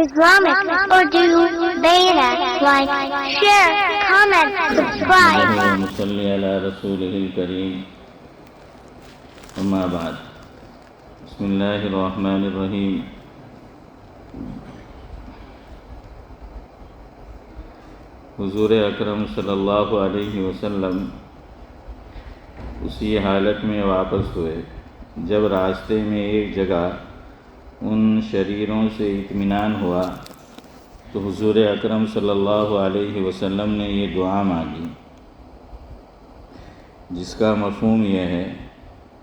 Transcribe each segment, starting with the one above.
Islamic, Urdu, Beta, like, share, comment, subscribe. اللهم صل على رسوله الكريم اما بعد بسم اللہ الرحمن الرحیم حضور اکرم صلی اللہ علیہ وسلم اسی حالت میں واپس ہوئے جب راستے میں ایک جگہ ان شریروں سے اطمینان ہوا تو حضور اکرم صلی اللہ علیہ وسلم نے یہ دعا مانگی جس کا مفہوم یہ ہے: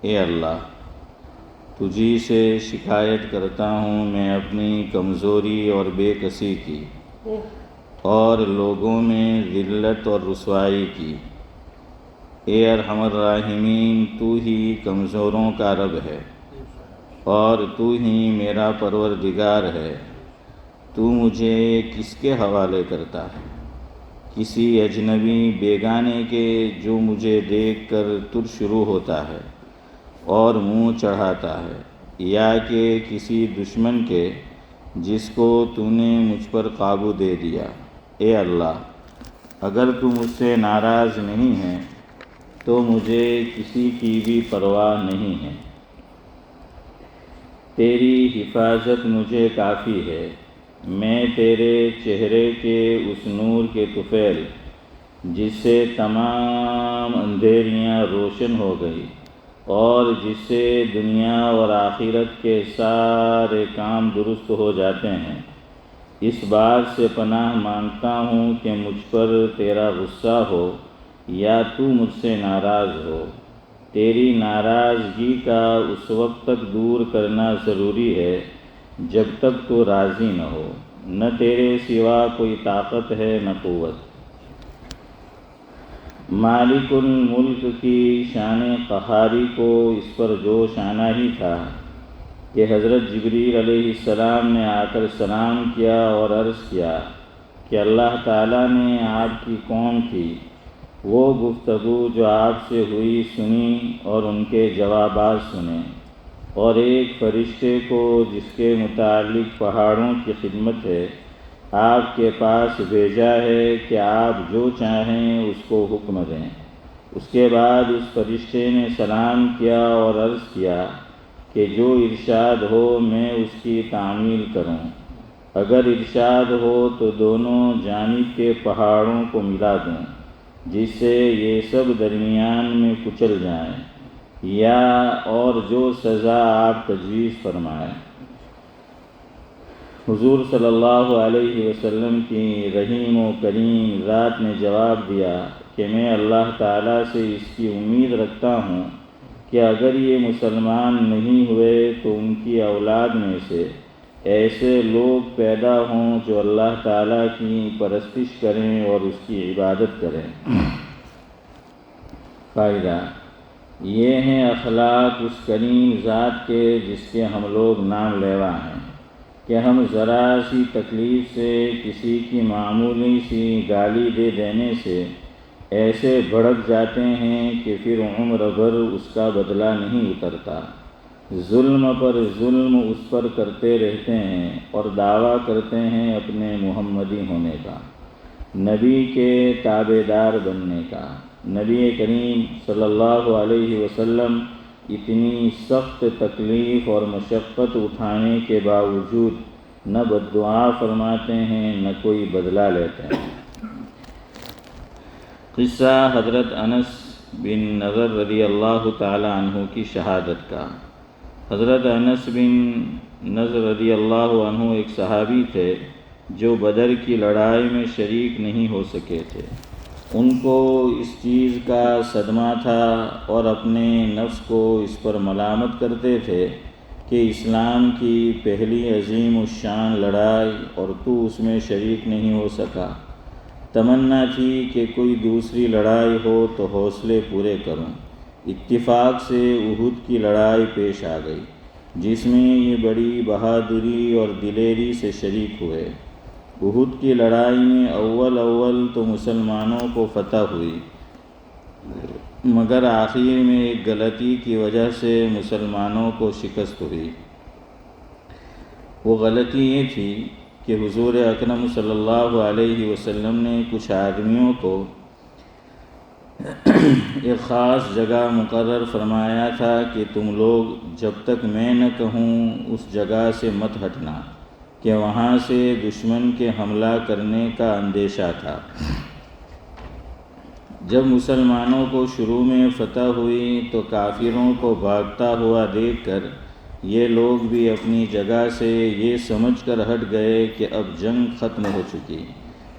اے اللہ، تجھی سے شکایت کرتا ہوں میں اپنی کمزوری اور بے کسی کی اور لوگوں میں ذلت اور رسوائی کی۔ اے ارحم الراحمین، تو ہی کمزوروں کا رب ہے اور تو ہی میرا پروردگار ہے۔ تو مجھے کس کے حوالے کرتا ہے؟ کسی اجنبی بیگانے کے جو مجھے دیکھ کر تر شروع ہوتا ہے اور منہ چڑھاتا ہے، یا کہ کسی دشمن کے جس کو تو نے مجھ پر قابو دے دیا۔ اے اللہ، اگر تو مجھ سے ناراض نہیں ہے تو مجھے کسی کی بھی پرواہ نہیں ہے۔ تیری حفاظت مجھے کافی ہے۔ میں تیرے چہرے کے اس نور کے طفیل جس سے تمام اندھیریاں روشن ہو گئی اور جس سے دنیا اور آخرت کے سارے کام درست ہو جاتے ہیں، اس بات سے پناہ مانگتا ہوں کہ مجھ پر تیرا غصہ ہو یا تو مجھ سے ناراض ہو۔ تیری ناراضگی کا اس وقت تک دور کرنا ضروری ہے جب تک تو راضی نہ ہو۔ نہ تیرے سوا کوئی طاقت ہے نہ قوت۔ مالک الملک کی شان قہاری کو اس پر جوش آنا ہی تھا کہ حضرت جبریل علیہ السلام نے آ کر سلام کیا اور عرض کیا کہ اللہ تعالیٰ نے آپ کی قوم کی وہ گفتگو جو آپ سے ہوئی سنی اور ان کے جوابات سنے، اور ایک فرشتے کو جس کے متعلق پہاڑوں کی خدمت ہے آپ کے پاس بھیجا ہے کہ آپ جو چاہیں اس کو حکم دیں۔ اس کے بعد اس فرشتے نے سلام کیا اور عرض کیا کہ جو ارشاد ہو میں اس کی تعمیل کروں۔ اگر ارشاد ہو تو دونوں جانب کے پہاڑوں کو ملا دوں جس سے یہ سب درمیان میں کچل جائیں، یا اور جو سزا آپ تجویز فرمائیں۔ حضور صلی اللہ علیہ وسلم کی رحیم و کریم ذات نے جواب دیا کہ میں اللہ تعالیٰ سے اس کی امید رکھتا ہوں کہ اگر یہ مسلمان نہیں ہوئے تو ان کی اولاد میں سے ایسے لوگ پیدا ہوں جو اللہ تعالیٰ کی پرستش کریں اور اس کی عبادت کریں۔ فائدہ یہ ہیں اخلاق اس کریم ذات کے جس کے ہم لوگ نام لیوا ہیں کہ ہم ذرا سی تکلیف سے کسی کی معمولی سی گالی دے دینے سے ایسے بھڑک جاتے ہیں کہ پھر عمر بھر اس کا بدلہ نہیں اترتا۔ ظلم پر ظلم اس پر کرتے رہتے ہیں اور دعویٰ کرتے ہیں اپنے محمدی ہونے کا، نبی کے تابع دار بننے کا۔ نبی کریم صلی اللہ علیہ وسلم اتنی سخت تکلیف اور مشقت اٹھانے کے باوجود نہ بددعا فرماتے ہیں نہ کوئی بدلہ لیتے ہیں۔ قصہ حضرت انس بن نضر رضی اللہ تعالی عنہ کی شہادت کا۔ حضرت انس بن نضر رضی اللہ عنہ ایک صحابی تھے جو بدر کی لڑائی میں شریک نہیں ہو سکے تھے۔ ان کو اس چیز کا صدمہ تھا اور اپنے نفس کو اس پر ملامت کرتے تھے کہ اسلام کی پہلی عظیم الشان لڑائی اور تو اس میں شریک نہیں ہو سکا۔ تمنا تھی کہ کوئی دوسری لڑائی ہو تو حوصلے پورے کروں۔ اتفاق سے احد کی لڑائی پیش آ گئی جس میں یہ بڑی بہادری اور دلیری سے شریک ہوئے۔ احد کی لڑائی میں اول تو مسلمانوں کو فتح ہوئی، مگر آخر میں ایک غلطی کی وجہ سے مسلمانوں کو شکست ہوئی۔ وہ غلطی یہ تھی کہ کہ حضور اکرم صلی اللہ علیہ وسلم نے کچھ آدمیوں کو ایک خاص جگہ مقرر فرمایا تھا کہ تم لوگ جب تک میں نہ کہوں اس جگہ سے مت ہٹنا، کہ وہاں سے دشمن کے حملہ کرنے کا اندیشہ تھا۔ جب مسلمانوں کو شروع میں فتح ہوئی تو کافروں کو بھاگتا ہوا دیکھ کر یہ لوگ بھی اپنی جگہ سے یہ سمجھ کر ہٹ گئے کہ اب جنگ ختم ہو چکی،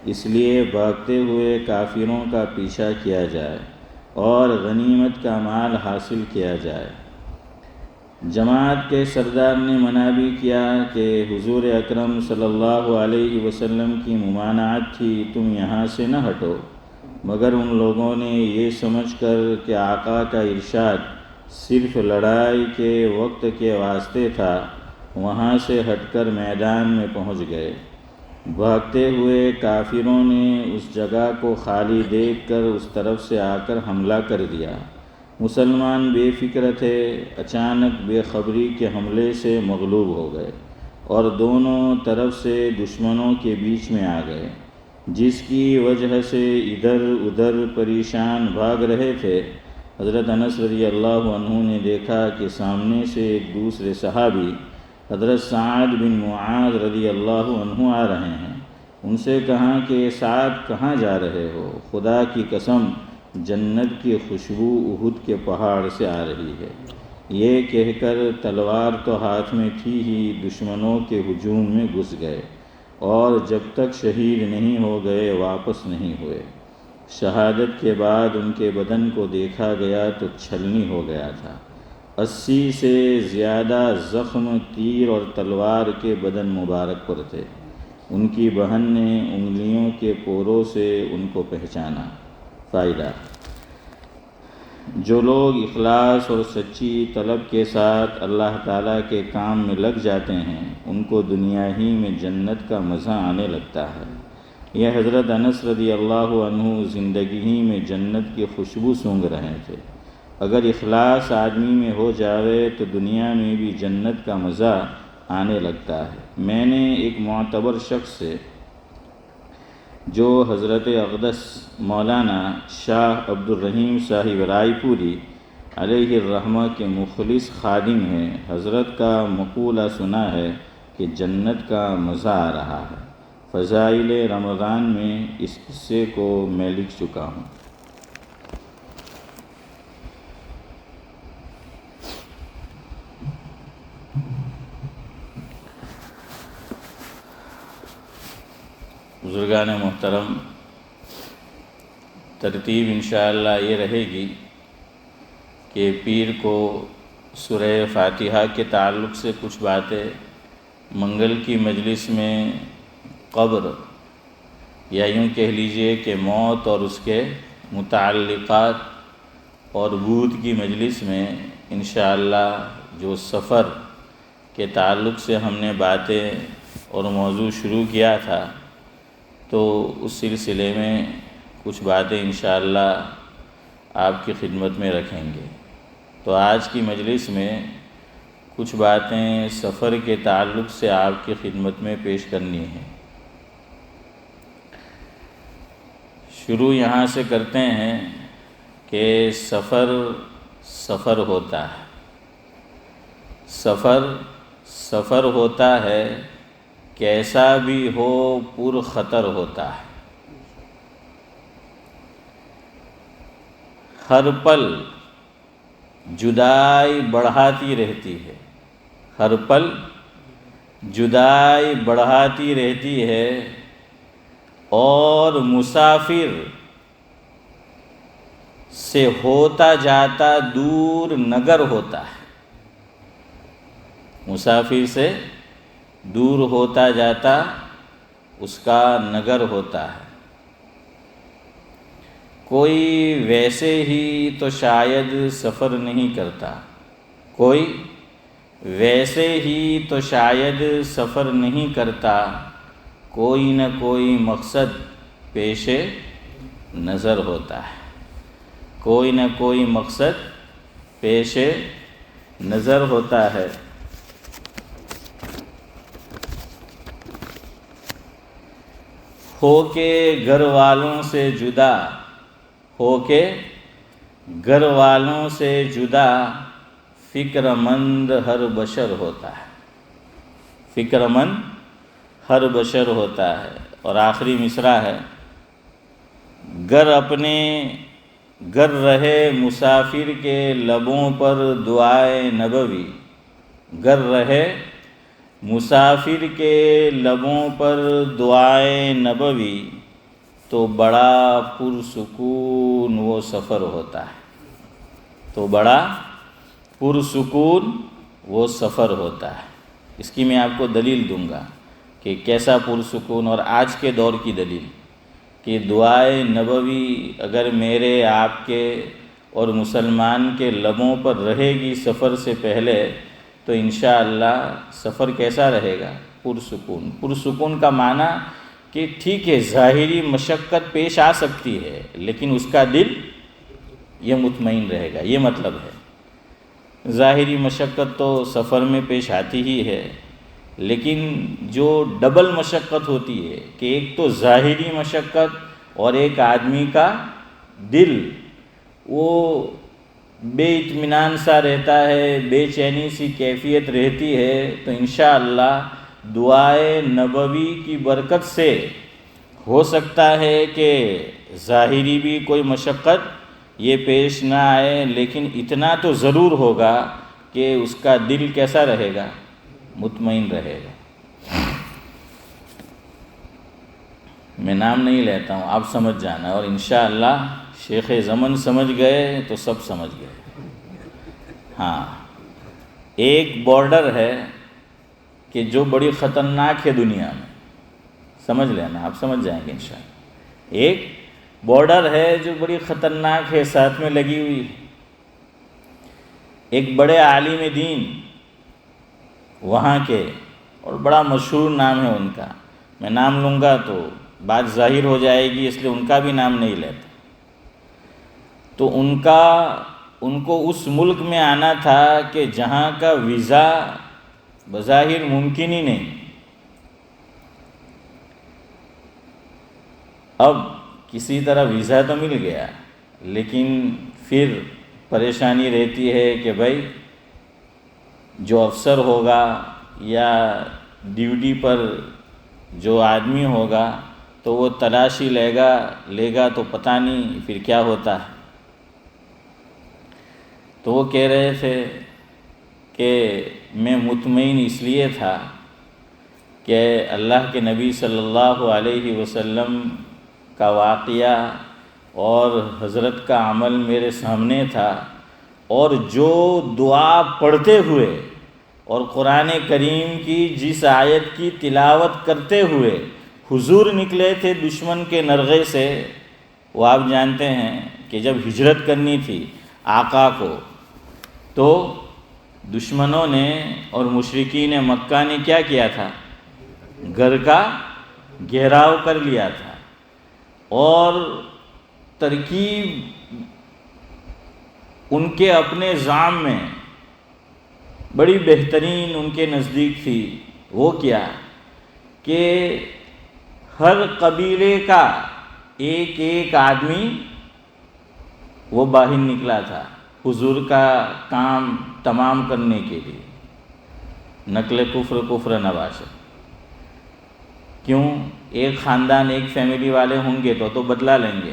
اس لیے بھاگتے ہوئے کافروں کا پیچھا کیا جائے اور غنیمت کا مال حاصل کیا جائے۔ جماعت کے سردار نے منع بھی کیا کہ حضور اکرم صلی اللہ علیہ وسلم کی ممانعت تھی، تم یہاں سے نہ ہٹو، مگر ان لوگوں نے یہ سمجھ کر کہ آقا کا ارشاد صرف لڑائی کے وقت کے واسطے تھا، وہاں سے ہٹ کر میدان میں پہنچ گئے۔ بھاگتے ہوئے کافروں نے اس جگہ کو خالی دیکھ کر اس طرف سے آ کر حملہ کر دیا۔ مسلمان بے فکر تھے، اچانک بے خبری کے حملے سے مغلوب ہو گئے اور دونوں طرف سے دشمنوں کے بیچ میں آ گئے، جس کی وجہ سے ادھر ادھر پریشان بھاگ رہے تھے۔ حضرت انس رضی اللہ عنہ نے دیکھا کہ سامنے سے ایک دوسرے صحابی حضرت سعد بن معاذ رضی اللہ عنہ آ رہے ہیں۔ ان سے کہا کہ سعد کہاں جا رہے ہو؟ خدا کی قسم جنت کی خوشبو احد کے پہاڑ سے آ رہی ہے۔ یہ کہہ کر تلوار تو ہاتھ میں تھی ہی دشمنوں کے ہجوم میں گھس گئے اور جب تک شہید نہیں ہو گئے واپس نہیں ہوئے۔ شہادت کے بعد ان کے بدن کو دیکھا گیا تو چھلنی ہو گیا تھا۔ 80 سے زیادہ زخم تیر اور تلوار کے بدن مبارک پر تھے۔ ان کی بہن نے انگلیوں کے پوروں سے ان کو پہچانا۔ فائدہ: جو لوگ اخلاص اور سچی طلب کے ساتھ اللہ تعالیٰ کے کام میں لگ جاتے ہیں، ان کو دنیا ہی میں جنت کا مزہ آنے لگتا ہے۔ یہ حضرت انس رضی اللہ عنہ زندگی ہی میں جنت کی خوشبو سونگھ رہے تھے۔ اگر اخلاص آدمی میں ہو جاوے تو دنیا میں بھی جنت کا مزہ آنے لگتا ہے۔ میں نے ایک معتبر شخص سے، جو حضرت اقدس مولانا شاہ عبد الرحیم صاحب رائے پوری علیہ الرحمہ کے مخلص خادم ہیں، حضرت کا مقولہ سنا ہے کہ جنت کا مزہ آ رہا ہے۔ فضائل رمضان میں اس قصے کو میں لکھ چکا ہوں۔ بزرگان محترم، ترتیب انشاءاللہ یہ رہے گی کہ پیر کو سورہ فاتحہ کے تعلق سے کچھ باتیں، منگل کی مجلس میں قبر یا یوں کہہ لیجئے کہ موت اور اس کے متعلقات، اور بود کی مجلس میں انشاءاللہ جو سفر کے تعلق سے ہم نے باتیں اور موضوع شروع کیا تھا، تو اس سلسلے میں کچھ باتیں انشاءاللہ آپ کی خدمت میں رکھیں گے۔ تو آج کی مجلس میں کچھ باتیں سفر کے تعلق سے آپ کی خدمت میں پیش کرنی ہیں۔ شروع یہاں سے کرتے ہیں کہ سفر ہوتا ہے، سفر ہوتا ہے، کیسا بھی ہو پر خطر ہوتا ہے۔ ہر پل جدائی بڑھاتی رہتی ہے، ہر پل جدائی بڑھاتی رہتی ہے، اور مسافر سے ہوتا جاتا دور نگر ہوتا ہے، مسافر سے دور ہوتا جاتا اس کا نگر ہوتا ہے۔ کوئی ویسے ہی تو شاید سفر نہیں کرتا، کوئی ویسے ہی تو شاید سفر نہیں کرتا، کوئی نہ کوئی مقصد پیش نظر ہوتا ہے، کوئی نہ کوئی مقصد پیش نظر ہوتا ہے۔ ہو کے گھر والوں سے جدا، ہو کے گھر والوں سے جدا، فکر مند ہر بشر ہوتا ہے، فکر مند ہر بشر ہوتا ہے۔ اور آخری مصرع ہے، گر اپنے گر رہے مسافر کے لبوں پر دعائے نبوی، گر رہے مسافر کے لبوں پر دعائے نبوی، تو بڑا پرسکون وہ سفر ہوتا ہے، تو بڑا پرسکون وہ سفر ہوتا ہے۔ اس کی میں آپ کو دلیل دوں گا کہ کیسا پرسکون، اور آج کے دور کی دلیل کہ دعائے نبوی اگر میرے آپ کے اور مسلمان کے لبوں پر رہے گی سفر سے پہلے، تو انشاءاللہ سفر کیسا رہے گا؟ پرسکون۔ پرسکون کا معنی کہ ٹھیک ہے ظاہری مشقت پیش آ سکتی ہے، لیکن اس کا دل یہ مطمئن رہے گا، یہ مطلب ہے۔ ظاہری مشقت تو سفر میں پیش آتی ہی ہے، لیکن جو ڈبل مشقت ہوتی ہے کہ ایک تو ظاہری مشقت اور ایک آدمی کا دل وہ بے اطمینان سا رہتا ہے، بے چینی سی کیفیت رہتی ہے، تو انشاءاللہ دعائے نبوی کی برکت سے ہو سکتا ہے کہ ظاہری بھی کوئی مشقت یہ پیش نہ آئے، لیکن اتنا تو ضرور ہوگا کہ اس کا دل کیسا رہے گا؟ مطمئن رہے گا۔ میں نام نہیں لیتا ہوں، آپ سمجھ جانا، اور انشاءاللہ شیخ زمن سمجھ گئے تو سب سمجھ گئے۔ ہاں، ایک بارڈر ہے کہ جو بڑی خطرناک ہے دنیا میں، سمجھ لینا، آپ سمجھ جائیں گے انشاءاللہ۔ ایک بارڈر ہے جو بڑی خطرناک ہے، ساتھ میں لگی ہوئی، ایک بڑے عالم دین وہاں کے، اور بڑا مشہور نام ہے ان کا، میں نام لوں گا تو بات ظاہر ہو جائے گی، اس لیے ان کا بھی نام نہیں لیتا۔ تو ان کو اس ملک میں آنا تھا کہ جہاں کا ویزا بظاہر ممکن ہی نہیں۔ اب کسی طرح ویزا تو مل گیا، لیکن پھر پریشانی رہتی ہے کہ بھائی جو افسر ہوگا یا ڈیوٹی پر جو آدمی ہوگا تو وہ تلاشی لے گا تو پتہ نہیں پھر کیا ہوتا ہے۔ تو وہ کہہ رہے تھے کہ میں مطمئن اس لیے تھا کہ اللہ کے نبی صلی اللہ علیہ وسلم کا واقعہ اور حضرت کا عمل میرے سامنے تھا، اور جو دعا پڑھتے ہوئے اور قرآن کریم کی جس آیت کی تلاوت کرتے ہوئے حضور نکلے تھے دشمن کے نرغے سے، وہ آپ جانتے ہیں کہ جب ہجرت کرنی تھی آقا کو، تو دشمنوں نے اور مشرکین مکہ نے کیا کیا تھا؟ گھر کا گھیراؤ کر لیا تھا، اور ترکیب ان کے اپنے زعم میں بڑی بہترین ان کے نزدیک تھی۔ وہ کیا کہ ہر قبیلے کا ایک ایک آدمی وہ باہر نکلا تھا حضور کا کام تمام کرنے کے لیے، نقل کفر نباشت۔ کیوں؟ ایک خاندان ایک فیملی والے ہوں گے تو بدلا لیں گے،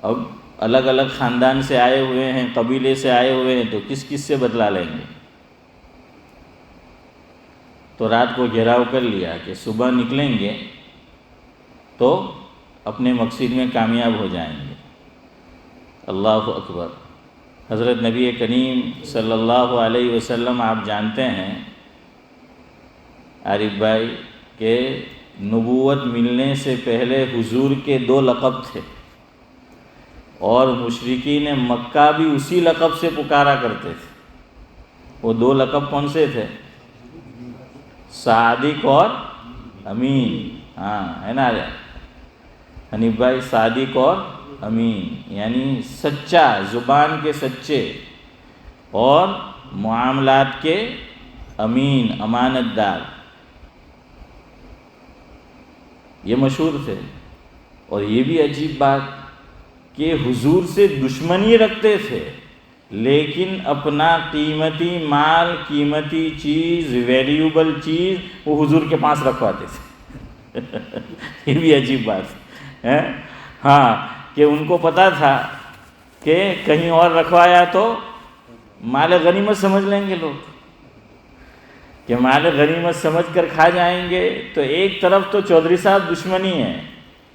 اب الگ الگ خاندان سے آئے ہوئے ہیں، قبیلے سے آئے ہوئے ہیں، تو کس سے بدلا لیں گے؟ تو رات کو گھیراؤ کر لیا کہ صبح نکلیں گے تو اپنے مقصد میں کامیاب ہو جائیں گے۔ اللہ اکبر۔ حضرت نبی کریم صلی اللہ علیہ وسلم آپ جانتے ہیں عارف بھائی کہ نبوت ملنے سے پہلے حضور کے 2 لقب تھے، اور مشرکین مکہ بھی اسی لقب سے پکارا کرتے تھے۔ وہ 2 لقب کون سے تھے؟ صادق اور امین۔ ہاں ہے نا حنیف بھائی، صادق اور امین یعنی سچا، زبان کے سچے اور معاملات کے امین، امانت دار۔ یہ مشہور تھے. اور یہ بھی عجیب بات کہ حضور سے دشمنی رکھتے تھے لیکن اپنا قیمتی مال، قیمتی چیز، ویلیوبل چیز وہ حضور کے پاس رکھواتے تھے. یہ بھی عجیب بات ہے. ہاں کہ ان کو پتہ تھا کہ کہیں اور رکھوایا تو مال غنیمت سمجھ لیں گے لوگ، کہ مال غنیمت سمجھ کر کھا جائیں گے. تو ایک طرف تو چودھری صاحب دشمنی ہے،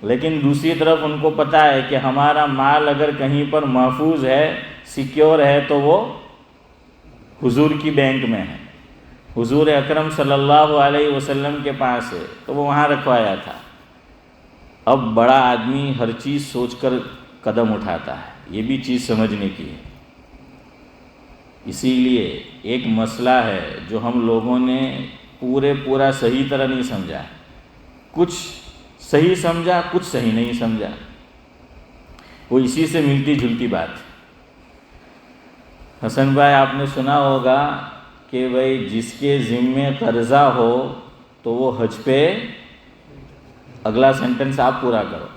لیکن دوسری طرف ان کو پتہ ہے کہ ہمارا مال اگر کہیں پر محفوظ ہے، سیکیور ہے، تو وہ حضور کی بینک میں ہے، حضور اکرم صلی اللہ علیہ وسلم کے پاس ہے، تو وہ وہاں رکھوایا تھا. اب بڑا آدمی ہر چیز سوچ کر قدم اٹھاتا ہے، یہ بھی چیز سمجھنے کی ہے. اسی لیے ایک مسئلہ ہے جو ہم لوگوں نے پورا صحیح طرح نہیں سمجھا. کچھ صحیح سمجھا، کچھ صحیح نہیں سمجھا. وہ اسی سے ملتی جلتی بات. حسن بھائی آپ نے سنا ہوگا کہ بھائی جس کے ذمے قرضہ ہو تو وہ حج پہ، اگلا سینٹنس آپ پورا کرو،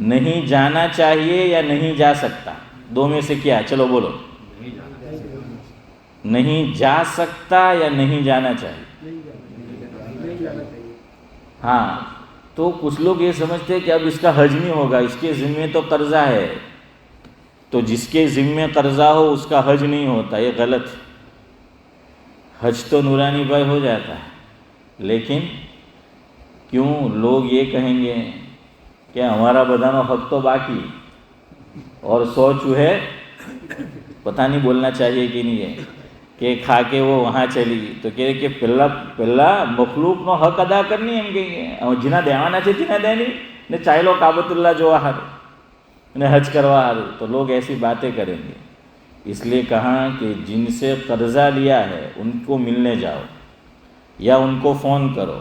نہیں جانا چاہیے یا نہیں جا سکتا؟ دو میں سے کیا؟ چلو بولو. نہیں جا سکتا یا نہیں جانا چاہیے؟ ہاں. تو کچھ لوگ یہ سمجھتے ہیں کہ اب اس کا حج نہیں ہوگا، اس کے ذمے تو قرضہ ہے، تو جس کے ذمے قرضہ ہو اس کا حج نہیں ہوتا. یہ غلط ہے. حج تو نورانی بھائی ہو جاتا ہے، لیکن کیوں لوگ یہ کہیں گے کہ ہمارا بدن و حق تو باقی، اور 100 چوہے پتہ نہیں بولنا چاہیے کہ نہیں ہے کہ کھا کے وہ وہاں چلی گئی. تو کہے کہ پہلا مخلوق نو حق ادا کرنی ہم کہیں گے، اور جنہ دیوانا چاہیے جنہ دینی نے چاہے لو کعبۃ اللہ جو ہر انہیں حج کروا ہر، تو لوگ ایسی باتیں کریں گے. اس لیے کہا کہ جن سے قرضہ لیا ہے ان کو ملنے جاؤ، یا ان کو فون کرو،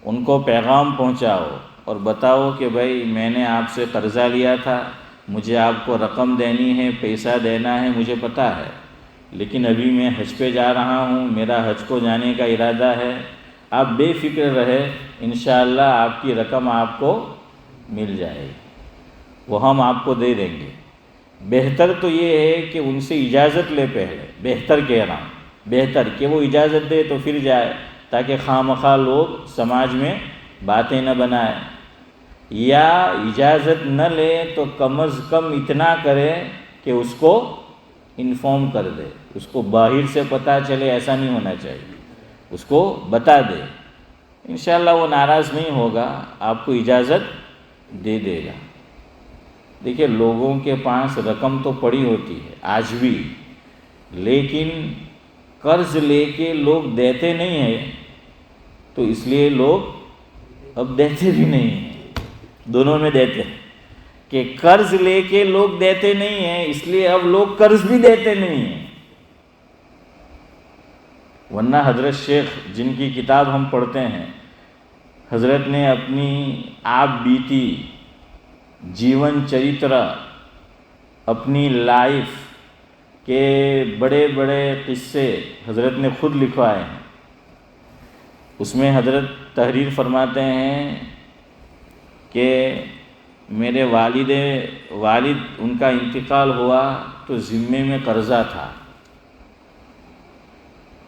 ان کو پیغام پہنچاؤ اور بتاؤ کہ بھائی میں نے آپ سے قرضہ لیا تھا، مجھے آپ کو رقم دینی ہے، پیسہ دینا ہے، مجھے پتہ ہے، لیکن ابھی میں حج پہ جا رہا ہوں، میرا حج کو جانے کا ارادہ ہے، آپ بے فکر رہے، انشاءاللہ آپ کی رقم آپ کو مل جائے گی، وہ ہم آپ کو دے دیں گے. بہتر تو یہ ہے کہ ان سے اجازت لے پہلے، بہتر کہہ رہا ہوں، بہتر کہ وہ اجازت دے تو پھر جائے، تاکہ خواہ لوگ سماج میں باتیں نہ بنائیں. یا اجازت نہ لے تو کم از کم اتنا کرے کہ اس کو انفارم کر دے، اس کو باہر سے پتہ چلے، ایسا نہیں ہونا چاہیے، اس کو بتا دے. انشاءاللہ وہ ناراض نہیں ہوگا، آپ کو اجازت دے دے گا. دیکھیے لوگوں کے پاس رقم تو پڑی ہوتی ہے آج بھی، لیکن قرض لے کے لوگ دیتے نہیں ہیں، تو اس لیے لوگ اب دیتے بھی نہیں ہیں. دونوں میں دیتے ہیں کہ قرض لے کے لوگ دیتے نہیں ہیں، اس لیے اب لوگ قرض بھی دیتے نہیں ہیں. ورنہ حضرت شیخ جن کی کتاب ہم پڑھتے ہیں، حضرت نے اپنی آپ بیتی، جیون چریتر، اپنی لائف کے بڑے بڑے قصے حضرت نے خود لکھوائے ہیں. اس میں حضرت تحریر فرماتے ہیں کہ میرے والد ان کا انتقال ہوا تو ذمے میں قرضہ تھا،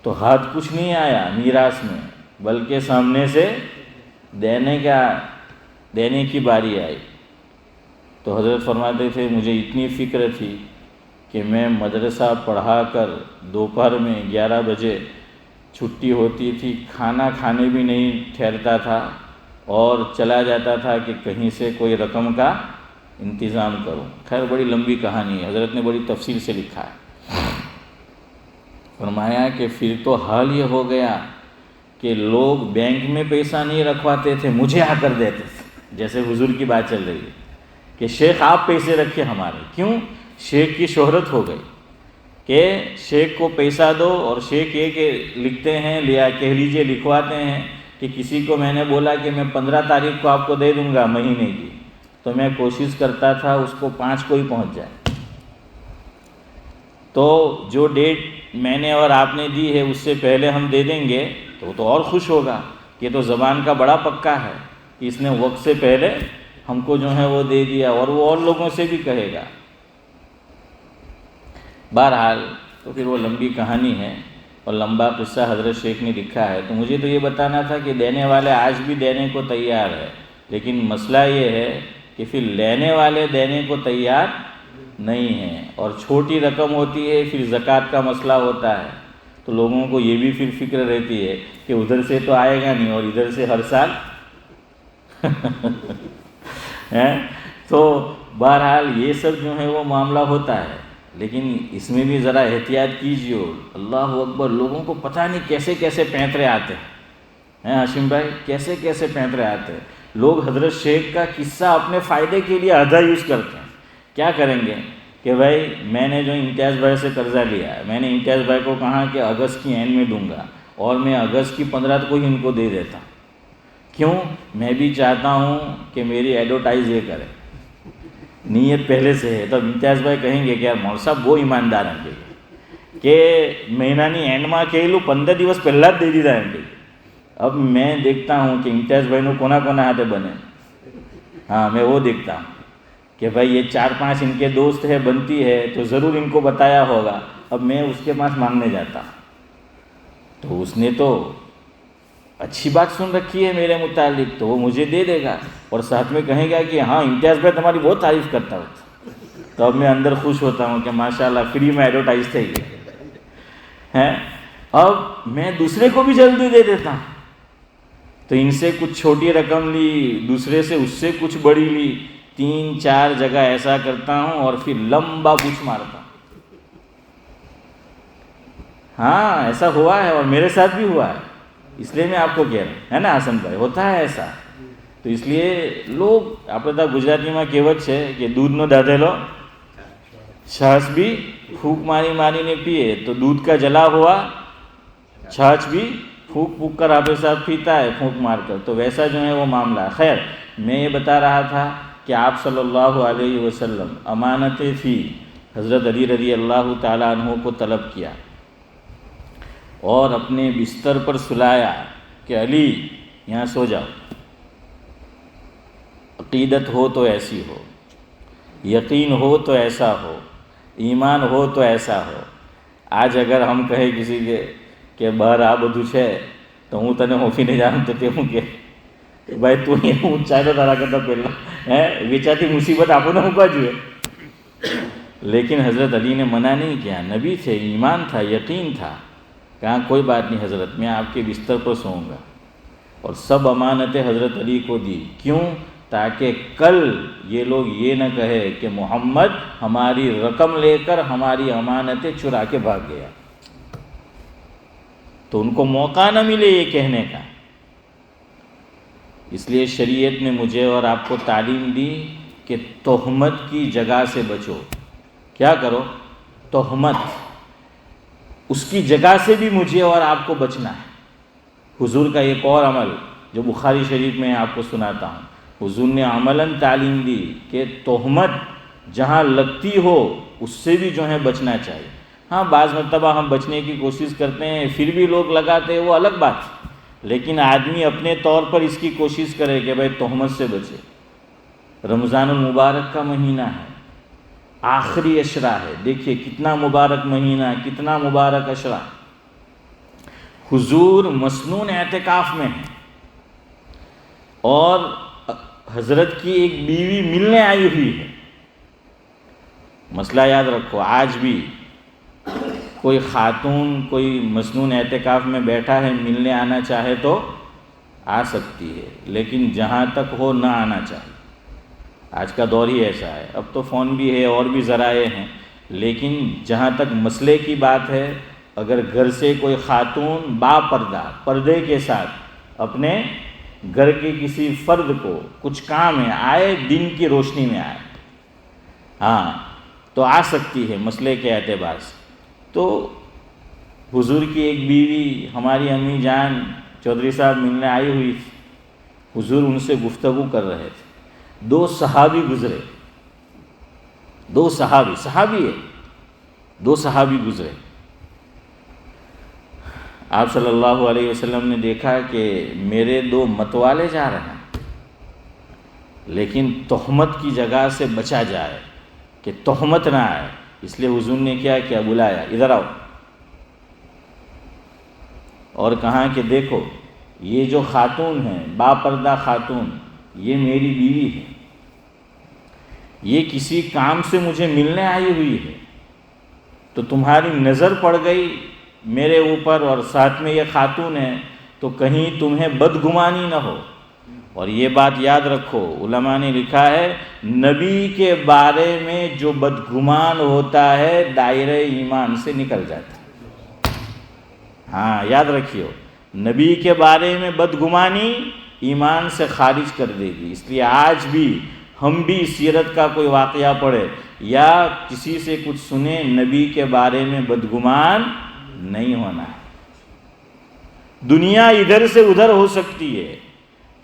تو ہاتھ کچھ نہیں آیا میراث میں، بلکہ سامنے سے دینے کی باری آئی. تو حضرت فرماتے تھے مجھے اتنی فکر تھی کہ میں مدرسہ پڑھا کر دوپہر میں 11 بجے چھٹی ہوتی تھی، کھانا کھانے بھی نہیں ٹھہرتا تھا، اور چلا جاتا تھا کہ کہیں سے کوئی رقم کا انتظام کروں. خیر بڑی لمبی کہانی ہے، حضرت نے بڑی تفصیل سے لکھا ہے. فرمایا کہ پھر تو حال یہ ہو گیا کہ لوگ بینک میں پیسہ نہیں رکھواتے تھے، مجھے آ کر دیتے تھے. جیسے حضور کی بات چل رہی ہے کہ شیخ آپ پیسے رکھے ہمارے. کیوں؟ شیخ کی شہرت ہو گئی کہ شیخ کو پیسہ دو، اور شیخ یہ کہ لکھتے ہیں، کہہ لیجئے لکھواتے ہیں کہ کسی کو میں نے بولا کہ میں 15 تاریخ کو آپ کو دے دوں گا مہینے کی، تو میں کوشش کرتا تھا اس کو 5 کو ہی پہنچ جائے. تو جو ڈیٹ میں نے اور آپ نے دی ہے اس سے پہلے ہم دے دیں گے تو وہ تو اور خوش ہوگا. کہ تو زبان کا بڑا پکا ہے کہ اس نے وقت سے پہلے ہم کو جو ہے وہ دے دیا، اور وہ اور لوگوں سے بھی کہے گا۔ بہرحال تو پھر وہ لمبی کہانی ہے اور لمبا قصہ حضرت شیخ نے لکھا ہے۔ تو مجھے تو یہ بتانا تھا کہ دینے والے آج بھی دینے کو تیار ہے، لیکن مسئلہ یہ ہے کہ پھر لینے والے دینے کو تیار نہیں ہیں، اور چھوٹی رقم ہوتی ہے، پھر زکوٰۃ کا مسئلہ ہوتا ہے، تو لوگوں کو یہ بھی پھر فکر رہتی ہے کہ ادھر سے تو آئے گا نہیں اور ادھر سے ہر سال تو بہرحال یہ سب جو ہے وہ معاملہ ہوتا ہے، لیکن اس میں بھی ذرا احتیاط کیجیے۔ اللہ اکبر، لوگوں کو پتہ نہیں کیسے کیسے پینترے آتے ہیں ہاشم بھائی، کیسے کیسے پینترے آتے ہیں۔ لوگ حضرت شیخ کا قصہ اپنے فائدے کے لیے آدھا یوز کرتے ہیں۔ کیا کریں گے کہ بھائی میں نے جو امتیاز بھائی سے قرضہ لیا ہے، میں نے امتیاز بھائی کو کہا کہ اگست کی اینڈ میں دوں گا، اور میں اگست کی 15 کو ہی ان کو دے دیتا ہوں۔ کیوں؟ میں بھی چاہتا ہوں کہ میری ایڈورٹائز یہ کرے، نیت پہلے سے ہے۔ تو امتیاز بھائی کہیں گے کہ یار مول صاحب وہ ایماندار ہیں کہ مہینہ نہیں اینڈ میں کہلو 15 દિવસ પહેલા જ દઈ દીધા એમ کہ اب میں دیکھتا ہوں کہ امتیاز بھائی کونا کونا ہاتھے بنے، ہاں میں وہ دیکھتا ہوں کہ بھائی یہ 4-5 ان کے دوست ہے، بنتی ہے تو ضرور ان کو بتایا ہوگا۔ اب میں اس کے پاس مانگنے جاتا ہوں تو اس نے تو اچھی بات سن رکھی ہے میرے متعلق، تو وہ مجھے دے دے گا، اور ساتھ میں کہیں گا کہ ہاں امتیاز بھائی تمہاری بہت تعریف کرتا ہوں۔ تو اب میں اندر خوش ہوتا ہوں کہ ماشاءاللہ فری میں ایڈورٹائز تھے یہ۔ اب میں دوسرے کو بھی جلدی دے دیتا ہوں، تو ان سے کچھ چھوٹی رقم لی، دوسرے سے اس سے کچھ بڑی لی، 3-4 جگہ ایسا کرتا ہوں اور پھر لمبا بوچھ مارتا ہوں۔ ہاں ایسا ہوا ہے اور میرے ساتھ بھی ہوا ہے، اس لیے میں آپ کو کہہ رہا ہوں، ہے نا حسن بھائی، ہوتا ہے ایسا۔ تو اس لیے لوگ આપણે ગુજરાતીમાં કહેવત છે કે દૂધનો દાધેલો છાશ بھی پھونک ماری ماریને پیے تو دودھ کا جلا ہوا چھاچھ بھی پھونک پھونک کر آپ ساتھ پیتا ہے پھونک مار کر، تو ویسا جو ہے وہ معاملہ ہے۔ خیر میں یہ بتا رہا تھا کہ آپ صلی اللہ علیہ وسلم امانتیں تھی، حضرت علی رضی اللہ تعالیٰ عنہ کو طلب کیا اور اپنے بستر پر سلایا کہ علی یہاں سو جاؤ، عقیدت ہو تو ایسی ہو، یقین ہو تو ایسا ہو، ایمان ہو تو ایسا ہو۔ آج اگر ہم کہیں کسی کے کہ બહાર આ બધું છે તો હું તને ઓફીને જાણું તો કેવું કે ભાઈ તું અહીંયા ઊંચાઈ તો તારા કરતાં પહેલાં વેચાતી મુસીબત આપણને મૂકવા જોઈએ۔ لیکن حضرت علی نے منع نہیں کیا، نبی تھے، ایمان تھا، یقین تھا، کہا کوئی بات نہیں حضرت، میں آپ کے بستر پر سوؤں گا، اور سب امانتیں حضرت علی کو دی۔ کیوں؟ تاکہ کل یہ لوگ یہ نہ کہے کہ محمد ہماری رقم لے کر ہماری امانتیں چرا کے بھاگ گیا، تو ان کو موقع نہ ملے یہ کہنے کا۔ اس لیے شریعت نے مجھے اور آپ کو تعلیم دی کہ تہمت کی جگہ سے بچو۔ کیا کرو؟ تہمت، اس کی جگہ سے بھی مجھے اور آپ کو بچنا ہے۔ حضور کا ایک اور عمل جو بخاری شریف میں آپ کو سناتا ہوں، حضور نے عملاً تعلیم دی کہ تہمت جہاں لگتی ہو اس سے بھی جو ہے بچنا چاہیے۔ ہاں بعض مرتبہ ہم بچنے کی کوشش کرتے ہیں، پھر بھی لوگ لگاتے ہیں، وہ الگ بات ہے، لیکن آدمی اپنے طور پر اس کی کوشش کرے کہ بھائی تہمت سے بچے۔ رمضان المبارک کا مہینہ ہے، آخری عشرہ ہے، دیکھیے کتنا مبارک مہینہ، کتنا مبارک عشرہ۔ حضور مسنون اعتکاف میں ہیں اور حضرت کی ایک بیوی ملنے آئی ہوئی ہے۔ مسئلہ یاد رکھو، آج بھی کوئی خاتون کوئی مسنون اعتکاف میں بیٹھا ہے، ملنے آنا چاہے تو آ سکتی ہے، لیکن جہاں تک ہو نہ آنا چاہیے۔ آج کا دور ہی ایسا ہے، اب تو فون بھی ہے اور بھی ذرائع ہیں، لیکن جہاں تک مسئلے کی بات ہے، اگر گھر سے کوئی خاتون با پردہ پردے کے ساتھ اپنے گھر کے کسی فرد کو کچھ کام ہے آئے، دن کی روشنی میں آئے، ہاں تو آ سکتی ہے مسئلے کے اعتبار سے۔ تو حضور کی ایک بیوی ہماری امی جان چودھری صاحب ملنے آئی ہوئی تھی، حضور ان سے گفتگو کر رہے تھے، 2 صحابی گزرے، 2 صحابی ہے، 2 صحابی گزرے۔ آپ صلی اللہ علیہ وسلم نے دیکھا کہ میرے 2 متوالے جا رہے ہیں، لیکن تہمت کی جگہ سے بچا جائے کہ تہمت نہ آئے، اس لیے حضور نے کیا بلایا، ادھر آؤ، اور کہا کہ دیکھو یہ جو خاتون ہے، با پردہ خاتون، یہ میری بیوی ہے، یہ کسی کام سے مجھے ملنے آئی ہوئی ہے، تو تمہاری نظر پڑ گئی میرے اوپر اور ساتھ میں یہ خاتون ہے، تو کہیں تمہیں بدگمانی نہ ہو۔ اور یہ بات یاد رکھو، علماء نے لکھا ہے نبی کے بارے میں جو بدگمان ہوتا ہے دائرہ ایمان سے نکل جاتا ہے۔ ہاں یاد رکھیو، نبی کے بارے میں بدگمانی ایمان سے خارج کر دے گی۔ اس لیے آج بھی ہم بھی سیرت کا کوئی واقعہ پڑھے یا کسی سے کچھ سنیں، نبی کے بارے میں بدگمان نہیں ہونا ہے۔ دنیا ادھر سے ادھر ہو سکتی ہے،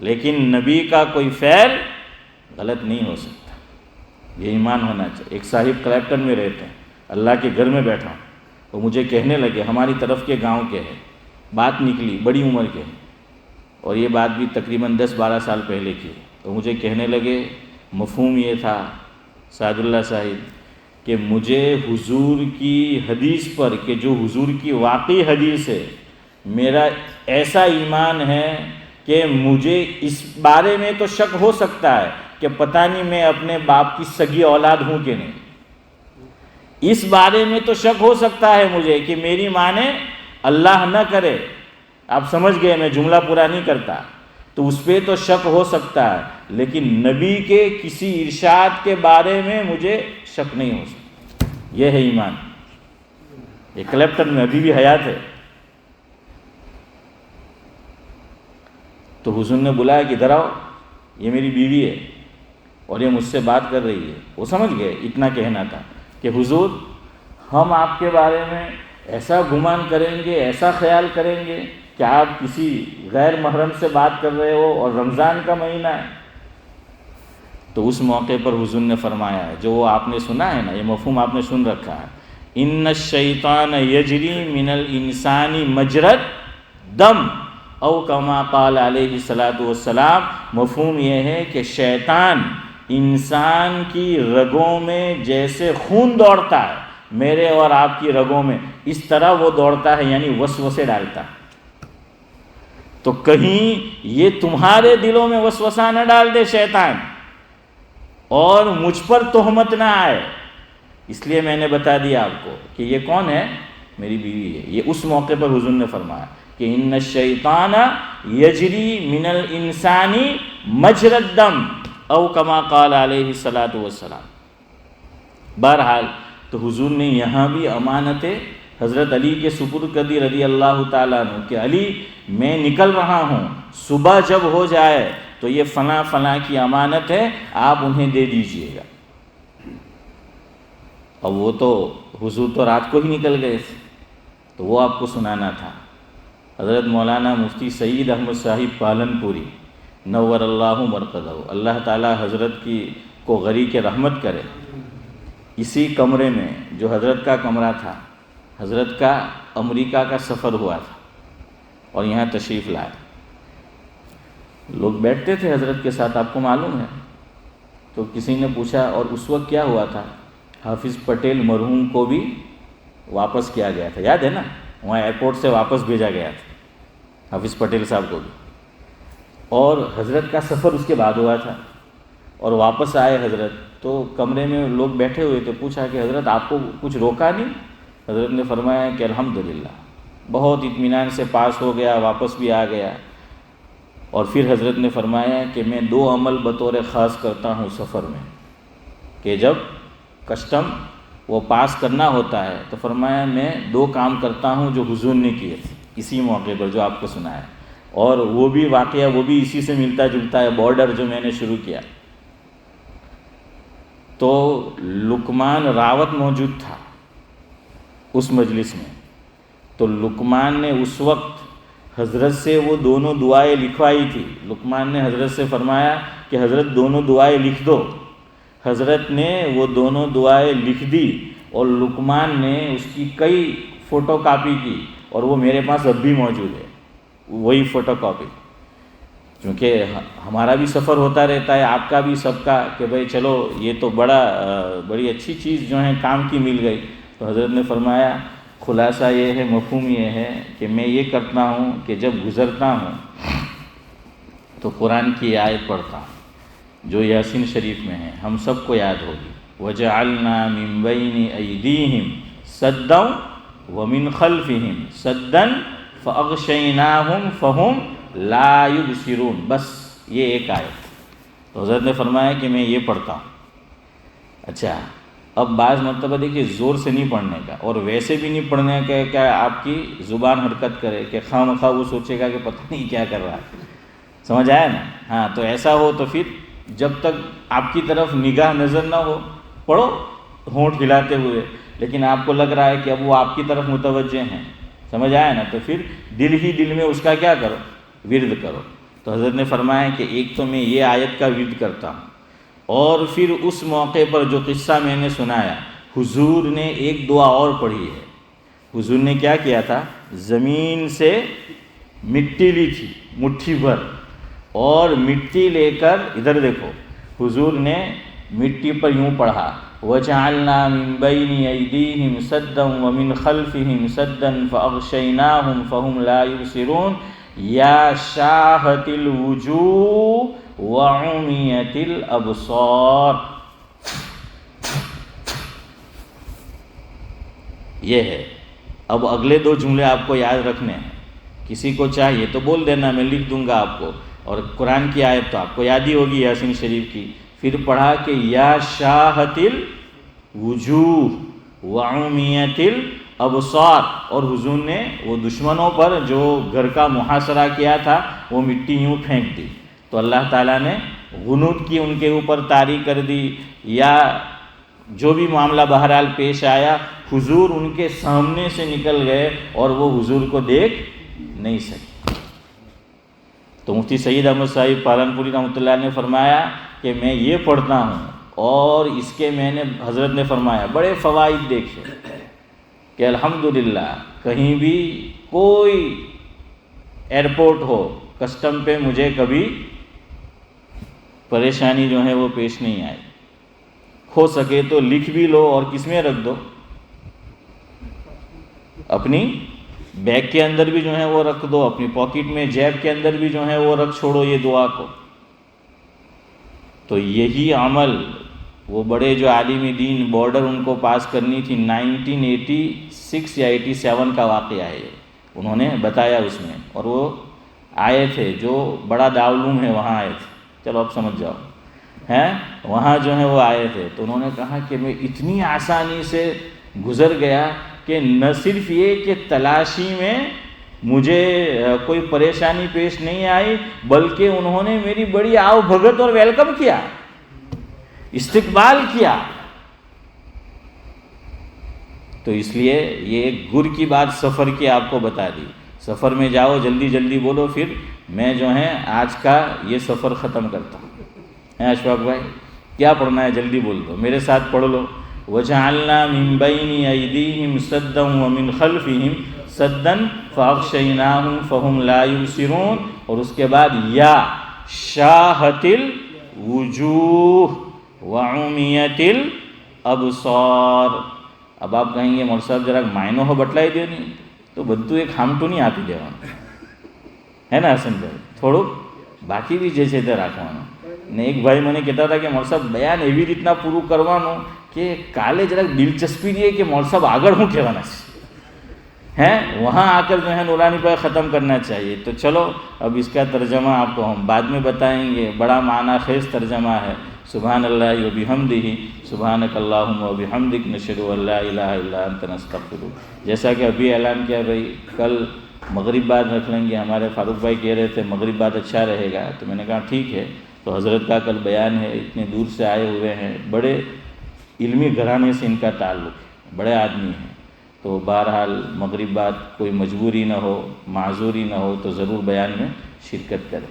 لیکن نبی کا کوئی فعل غلط نہیں ہو سکتا، یہ ایمان ہونا چاہیے۔ ایک صاحب کلیپٹن میں رہتے ہیں، اللہ کے گھر میں بیٹھا ہوں، وہ مجھے کہنے لگے، ہماری طرف کے گاؤں کے ہیں، بات نکلی، بڑی عمر کے ہیں، اور یہ بات بھی تقریباً 10-12 سال پہلے کی، تو مجھے کہنے لگے مفہوم یہ تھا سعد اللہ صاحب کہ مجھے حضور کی حدیث پر، کہ جو حضور کی واقعی حدیث ہے، میرا ایسا ایمان ہے کہ مجھے اس بارے میں تو شک ہو سکتا ہے کہ پتہ نہیں میں اپنے باپ کی سگی اولاد ہوں کہ نہیں، اس بارے میں تو شک ہو سکتا ہے مجھے کہ میری ماں نے، اللہ نہ کرے، آپ سمجھ گئے میں جملہ پورا نہیں کرتا، تو اس پہ تو شک ہو سکتا ہے، لیکن نبی کے کسی ارشاد کے بارے میں مجھے شک نہیں ہو سکتا۔ یہ ہے ایمان۔ یہ کلیپٹن میں ابھی بھی حیات ہے۔ تو حضور نے بلایا کہ ادھر آؤ، یہ میری بیوی ہے اور یہ مجھ سے بات کر رہی ہے۔ وہ سمجھ گئے، اتنا کہنا تھا کہ حضور ہم آپ کے بارے میں ایسا گمان کریں گے، ایسا خیال کریں گے کہ آپ کسی غیر محرم سے بات کر رہے ہو اور رمضان کا مہینہ ہے۔ تو اس موقع پر حضور نے فرمایا ہے، جو وہ آپ نے سنا ہے نا، یہ مفہوم آپ نے سن رکھا ہے، ان الشیطان یجری من الانسان مجرد دم، او کما قال علیہ الصلوۃ والسلام۔ مفہوم یہ ہے کہ شیطان انسان کی رگوں میں جیسے خون دوڑتا ہے، میرے اور آپ کی رگوں میں، اس طرح وہ دوڑتا ہے، یعنی وسوسے ڈالتا ہے۔ تو کہیں یہ تمہارے دلوں میں وسوسہ نہ ڈال دے شیطان، اور مجھ پر تہمت نہ آئے، اس لیے میں نے بتا دیا آپ کو کہ یہ کون ہے، میری بیوی ہے۔ یہ اس موقع پر حضور نے فرمایا کہ ان الشیطان یجری من الانسان مجرى الدم، او کما قال علیہ الصلوۃ والسلام۔ بہرحال تو حضور نے یہاں بھی امانت حضرت علی کے سپرد کر دی رضی اللہ تعالیٰ عنہ کہ علی میں نکل رہا ہوں، صبح جب ہو جائے تو یہ فلاں فلاں کی امانت ہے، آپ انہیں دے دیجئے گا۔ اور وہ تو حضور تو رات کو ہی نکل گئے تھے، تو وہ آپ کو سنانا تھا۔ حضرت مولانا مفتی سعید احمد صاحب پالنپوری نور اللہ مرقدہ، اللہ تعالیٰ حضرت کو غری کے رحمت کرے، اسی کمرے میں جو حضرت کا کمرہ تھا، حضرت کا امریکہ کا سفر ہوا تھا اور یہاں تشریف لائے، لوگ بیٹھتے تھے حضرت کے ساتھ، آپ کو معلوم ہے۔ تو کسی نے پوچھا، اور اس وقت کیا ہوا تھا، حافظ پٹیل مرحوم کو بھی واپس کیا گیا تھا، یاد ہے نا، وہاں ایئرپورٹ سے واپس بھیجا گیا تھا حافظ پٹیل صاحب کو بھی، اور حضرت کا سفر اس کے بعد ہوا تھا، اور واپس آئے حضرت، تو کمرے میں لوگ بیٹھے ہوئے تھے، پوچھا کہ حضرت آپ کو کچھ روکا نہیں؟ حضرت نے فرمایا کہ الحمدللہ بہت اطمینان سے پاس ہو گیا، واپس بھی آ گیا۔ اور پھر حضرت نے فرمایا کہ میں 2 عمل بطور خاص کرتا ہوں سفر میں، کہ جب کسٹم وہ پاس کرنا ہوتا ہے تو فرمایا میں 2 کام کرتا ہوں جو حضور نے کیے تھے اسی موقع پر جو آپ کو سنا ہے، اور وہ بھی واقعہ وہ بھی اسی سے ملتا جلتا ہے، بارڈر جو میں نے شروع کیا۔ تو لقمان راوت موجود تھا اس مجلس میں، تو لقمان نے اس وقت حضرت سے وہ دونوں دعائیں لکھوائی تھی۔ لقمان نے حضرت سے فرمایا کہ حضرت دونوں دعائیں لکھ دو، حضرت نے وہ دونوں دعائیں لکھ دی، اور لقمان نے اس کی کئی فوٹو کاپی کی اور وہ میرے پاس اب بھی موجود ہے وہی فوٹو کاپی، کیونکہ ہمارا بھی سفر ہوتا رہتا ہے، آپ کا بھی، سب کا، کہ بھئی چلو یہ تو بڑی اچھی چیز جو ہے کام کی مل گئی۔ تو حضرت نے فرمایا خلاصہ یہ ہے، مفہوم یہ ہے کہ میں یہ کرتا ہوں کہ جب گزرتا ہوں تو قرآن کی آیت پڑھتا ہوں جو یاسین شریف میں ہے، ہم سب کو یاد ہوگی، وَجَعَلْنَا مِن بَيْنِ أَيْدِيهِمْ سَدًّا وَمِن خَلْفِهِمْ سَدًّا فَأَغْشَيْنَاهُمْ فَهُمْ لَا يُبْصِرُونَ، بس یہ ایک آیت۔ تو حضرت نے فرمایا کہ میں یہ پڑھتا ہوں۔ اچھا، اب بعض مرتبہ دیکھیے زور سے نہیں پڑھنے کا، اور ویسے بھی نہیں پڑھنے کا کہ آپ کی زبان حرکت کرے کہ خواہ مخواہ وہ سوچے گا کہ پتہ نہیں کیا کر رہا ہے، سمجھ آیا نا؟ ہاں، تو ایسا ہو تو پھر جب تک آپ کی طرف نگاہ نظر نہ ہو پڑھو ہونٹ ہلاتے ہوئے، لیکن آپ کو لگ رہا ہے کہ اب وہ آپ کی طرف متوجہ ہیں، سمجھ آیا نا؟ تو پھر دل ہی دل میں اس کا کیا کرو، ورد کرو۔ تو حضرت نے فرمایا کہ ایک تو میں یہ آیت کا ورد کرتا ہوں، اور پھر اس موقع پر جو قصہ میں نے سنایا، حضور نے ایک دعا اور پڑھی ہے۔ حضور نے کیا کیا تھا، زمین سے مٹی لی تھی مٹھی بھر، اور مٹی لے کر ادھر دیکھو، حضور نے مٹی پر یوں پڑھا، وَجَعَلْنَا مِن بَيْنِ أَيْدِيهِمْ سَدًّا وَمِنْ خَلْفِهِمْ سَدًّا فَأَغْشَيْنَاهُمْ فَهُمْ لَا يُبْصِرُونَ يَا شَاهَتِ الْوُجُوهِ وَعُمِيَتِ الْأَبْصَارِ۔ یہ ہے۔ اب اگلے دو جملے آپ کو یاد رکھنے ہیں، کسی کو چاہیے تو بول دینا، میں لکھ دوں گا آپ کو، اور قرآن کی آیت تو آپ کو یاد ہی ہوگی یاسین شریف کی۔ پھر پڑھا کہ یا شاہت الوجوہ وعمیت الابصار، اور حضور نے وہ دشمنوں پر جو گھر کا محاصرہ کیا تھا وہ مٹی یوں پھینک دی، تو اللہ تعالیٰ نے غنود کی ان کے اوپر طاری کر دی، یا جو بھی معاملہ بہرحال پیش آیا، حضور ان کے سامنے سے نکل گئے اور وہ حضور کو دیکھ نہیں سکے۔ تو مفتی سید احمد صاحب پالنپوری رحمۃ اللہ نے فرمایا کہ میں یہ پڑھتا ہوں، اور اس کے میں نے، حضرت نے فرمایا بڑے فوائد دیکھے کہ الحمدللہ کہیں بھی کوئی ایئرپورٹ ہو، کسٹم پہ مجھے کبھی پریشانی جو ہے وہ پیش نہیں آئی۔ ہو سکے تو لکھ بھی لو اور کس میں رکھ دو، اپنی بیگ کے اندر بھی جو ہے وہ رکھ دو، اپنی پاکٹ میں جیب کے اندر بھی جو ہے وہ رکھ چھوڑو یہ دعا کو۔ تو یہی عمل وہ بڑے جو عالم دین بارڈر ان کو پاس کرنی تھی، 1986 یا 87 کا واقعہ ہے، انہوں نے بتایا اس میں، اور وہ آئے تھے جو بڑا دارالعلوم ہے وہاں آئے تھے، چلو اب سمجھ جاؤ ہیں، وہاں جو ہے وہ آئے تھے، تو انہوں نے کہا کہ میں اتنی آسانی سے گزر گیا کہ نہ صرف یہ کہ تلاشی میں مجھے کوئی پریشانی پیش نہیں آئی، بلکہ انہوں نے میری بڑی آؤ بھگت اور ویلکم کیا، استقبال کیا۔ تو اس لیے یہ ایک گر کی بات سفر کی آپ کو بتا دی، سفر میں جاؤ جلدی جلدی بولو، پھر میں جو ہے آج کا یہ سفر ختم کرتا ہوں۔ اشفاق بھائی کیا پڑھنا ہے جلدی بول دو، میرے ساتھ پڑھ لو، وَجَعَلْنَا مِن بَيْنِ أَيْدِيهِمْ سَدًّا وَمِنْ خَلْفِهِمْ سَدًّا فَأَغْشَيْنَاهُمْ فَهُمْ لَا يُبْصِرُونَ، اور اس کے بعد یا شَاهَتِ الْوُجُوهِ وَعُمِيَتِ الْأَبْصَارِ۔ اب آپ کہیں گے مول صاحب ذرا معنی ہو بتلائی دے نہیں، تو بدو ایک ہم تو نہیں آتی دیوان ہے نا حسن بھائی، تھوڑو باقی بھی جیسے تے راکھوانا نے۔ ایک بھائی میں نے کہتا تھا کہ مول صاحب بیان ایوی રીતના પૂરું કરવાનું کہ કાલે જરાક દિલચસ્પી رہی کہ مول صاحب આગળ હું કહેવાના છે ہیں، وہاں آ کر جو ہے نورانی پر ختم کرنا چاہیے۔ تو چلو اب اس کا ترجمہ آپ کو ہم بعد میں بتائیں گے، بڑا معنی خیز ترجمہ ہے۔ سبحان اللہ و بحمدہ، سبحانک اللہم و بحمدک، نشہد ان لا الہ الا انت نستغفرک۔ جیسا کہ ابھی اعلان کیا بھائی کل مغرب بعد رکھ لیں گے، ہمارے فاروق بھائی کہہ رہے تھے مغرب بعد اچھا رہے گا، تو میں نے کہا ٹھیک ہے۔ تو حضرت کا کل بیان ہے، اتنے دور سے آئے ہوئے ہیں، بڑے علمی گھرانے سے ان کا تعلق ہے، بڑے آدمی ہیں، تو بہرحال مغرب بعد کوئی مجبوری نہ ہو، معذوری نہ ہو، تو ضرور بیان میں شرکت کریں۔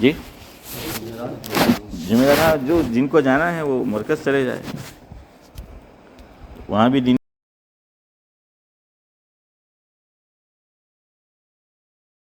جی جمعرات جو جن کو جانا ہے وہ مرکز چلے جائے، وہاں بھی دن